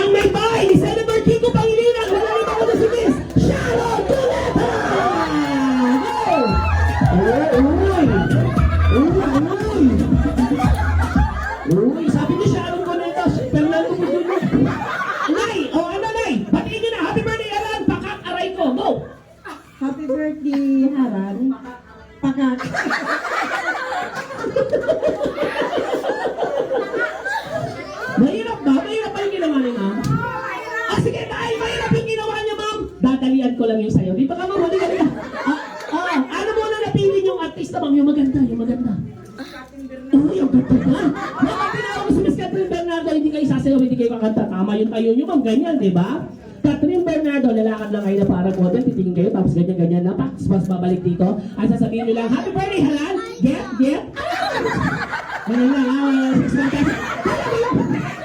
ang may bahay ni Senator Kiko Pangilinan. Wala rin ako na si Miss Sharon Cuneta! Uy, sabi ni Sharon Cuneta, Fernando Pugulo. Nay, o ano Nay? Batiin nyo na, happy birthday Haran, pakak aray ko, go! Happy birthday, Haran. Pakak. Mahirap ba? Mahirap ba yung ginawa ni ma'am? Sige, dahil mahirap yung ginawa niya, ma'am. Dadalian ko lang yung sayo. Di ba ka ma'am? Halika, halika. Ano muna napili yung artista, ma'am? Yung maganda, yung maganda. Oh, yung ganda ba? Ma'am, tinawag ko si Miss Catherine Bernardo, hindi kayo sasayaw, hindi kayo kakanta. Tama yung tayo nyo, ma'am. Ganyan, di ba? Catherine Bernardo, lalakad lang kayo na parang model, titingin kayo, tapos ganyan-ganyan na, mas babalik dito. At sasabihin nyo lang, happy birthday, Haran! Get! Ganyan lang,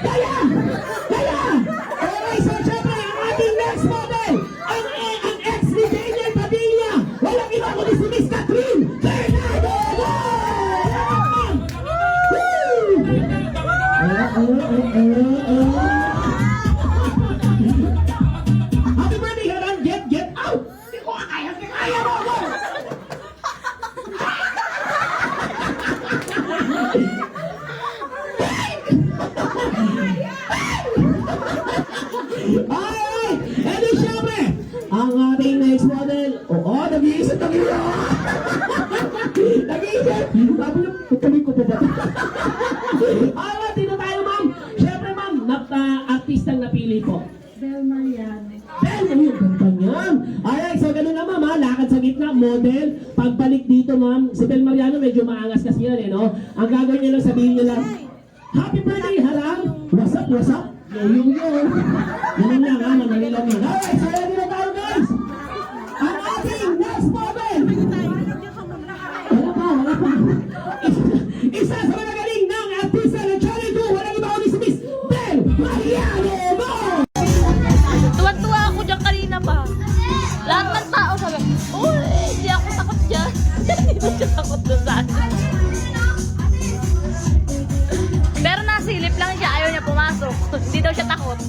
Kaya! Okay, so syempre, ang ating next model, ang ex ni Daniel Padilla, walang iba kundi si Miss Catherine Bernardo! Happy birthday, Haran! Get out! Hindi ko kaya mo ako! Ay! E di syempre, ang ating next model, nag-iisip na kayo! Nag-iisip! Sabi niyo, tutuloy ko pa ba? Dito tayo ma'am! Syempre ma'am, artistang napili po. Bel Mariano. Bel, ano yung ganda niyan? Alright, so ganun na ma'am ha, lakad sa gitna, model. Pagbalik dito ma'am, si Bel Mariano medyo maangas kasi yan no? Ang gagawin niyo lang, sabihin niyo lang, happy birthday Haran! What's up? Yun. Ganun lang ha, manali lang yun. Alright, so ready na tayo guys! Ang ating next model! Wala pa. Isa sa mga galing ng artista ng Channel 2, walang iba kundi si Miss Bel Mariano! Go! Tuwan-tuwa ako dyan kanina pa. Lahat ng tao sabi, uy, hindi ako takot dyan. Hindi ko siya takot doon sa akin. Pero nasilip lang siya, ayaw niya pumasok. Hindi daw siya takot.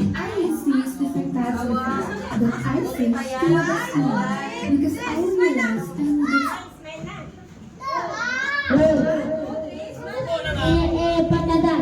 I experienced different types of love, but I think still the same because I realized Patada.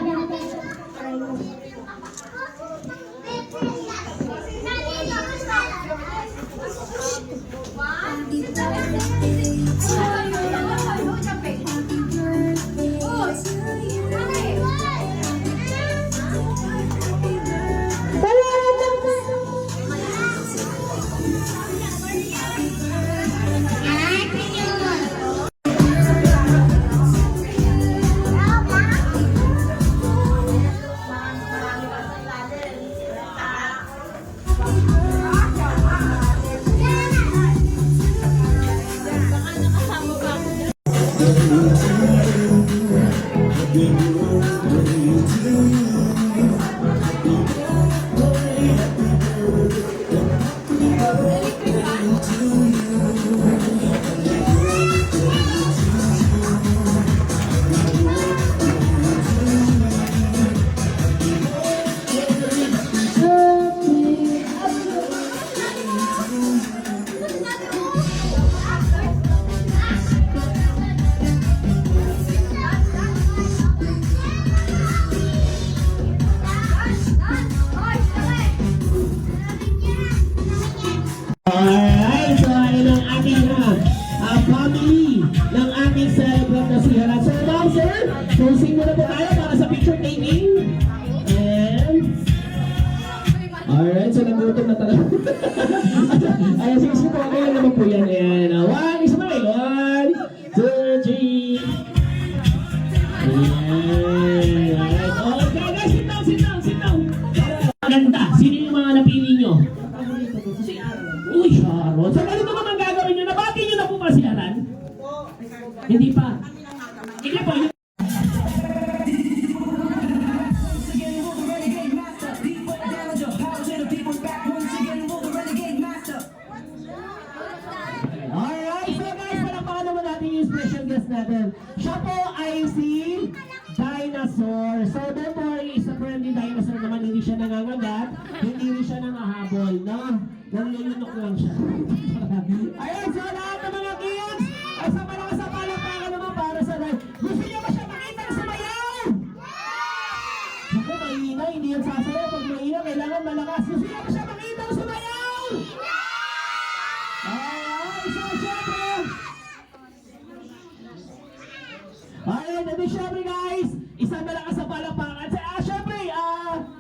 Alright, so ayun ang ating family ng ating celebrant na si Haran. So ma'am, sir, closing muna po tayo para sa picture taking. And alright, so nagutom na talaga. Ayan, sige po, okay lang naman po yan. Ayan, one, smile. 1, 2, 3. Ayan, alright. Okay guys, sit down. Maganda, sino yung mga napili nyo? Uy, Sharon. So, ganito naman gagawin nyo. Nabati nyo na po ba si Haran? Hindi pa. Hindi po. Alright, so guys, palakpakan naman natin yung special guest natin. Siya po ay si Dinosaur. So don't worry, is a friendly dinosaur naman. Hindi siya nangangagat, hindi rin siya nangahabol, no? Nanlulunok lang siya. Ayun, so lahat ng mga kids, ay sa malakas sa palakpakan naman para sa live. Gusto niyo ba siya makita sumayaw? Ako, mahina, hindi yan sasayaw. Pag mahina, kailangan malakas. Gusto niyo ba siya makita sumayaw? Alright, so syempre. Alright, ito syempre guys, isang malakas sa palakpakan. Syempre,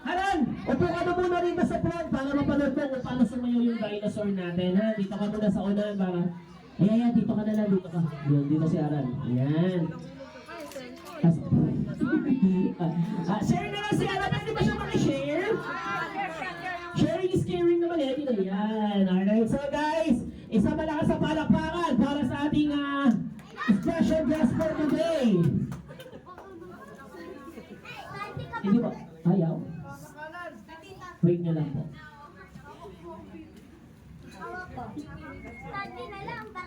Haran, upo ka na muna rin sa front para mapanood mo kung paano sumayaw yung dinosaur natin, ha? Dito ka muna sa unahan para, ayan, dito ka na lang, dito ka. Yun, dito si Haran. Ayan. Share na lang si Haran, pwede ba siya makishare? Sharing is caring naman eh, dito. Yan. Alright, so guys, isang malakas sa palakpakan para sa ating special guest for today. Hindi ba? Ayaw? Wait nyo lang po.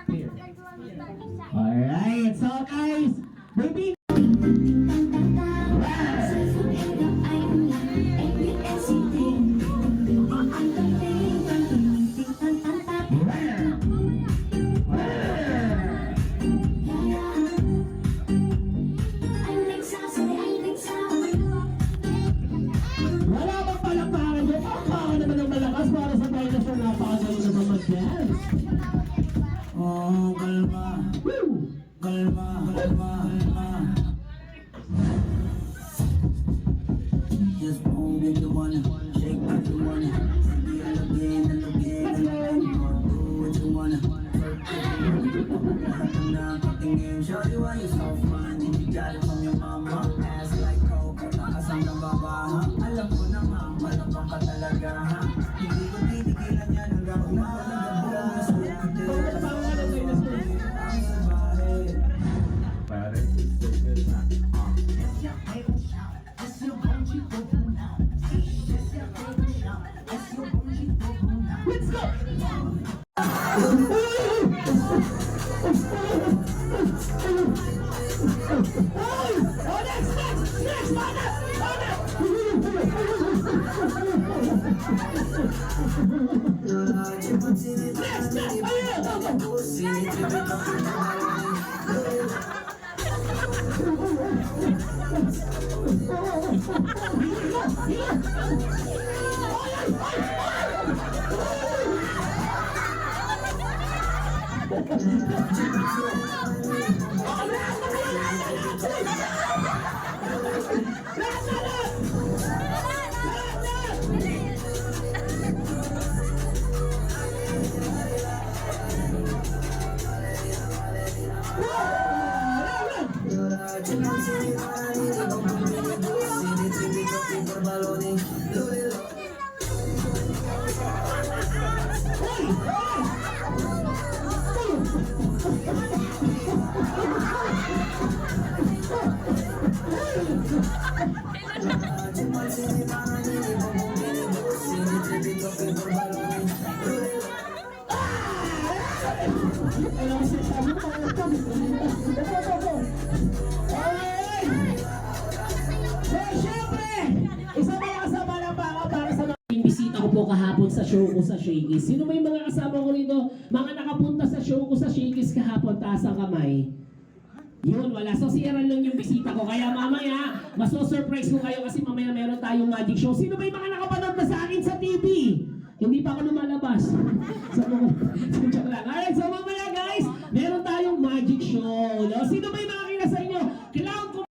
Here. Alright, so guys, maybe wala bang palakpakan dyan? Palakpakan naman ng malakas para sa dinosaur. Napakagaling naman mag-dance. Oh, kalma, Woo! kalma, kalma, kalma. Just move if you wanna, shake if you wanna. Again and again and again. Do what you wanna. Lahat ng nakatingin, shawty, why you so fine? You got it from your mama. Ass like coke, nakasang ng babaha. Alam ko naman, malabang ka talaga, ha? Hindi ko titigilan yan hanggang umaga. Palakpakan ng dinosaur. Let's go! Oh, next, mana! Next, ayun, go, go. Bisita ko po kahapon sa show ko sa Shakey's. Sino may mga kasama ko rito? Mga nakapunta sa show ko sa Shakey's kahapon, taas ang kamay. Yun, wala. So, si Aaron lang yung bisita ko. Kaya mamaya, maso-surprise ko kayo kasi mamaya meron tayong magic show. Sino may mga nakapanood na sa akin sa TV?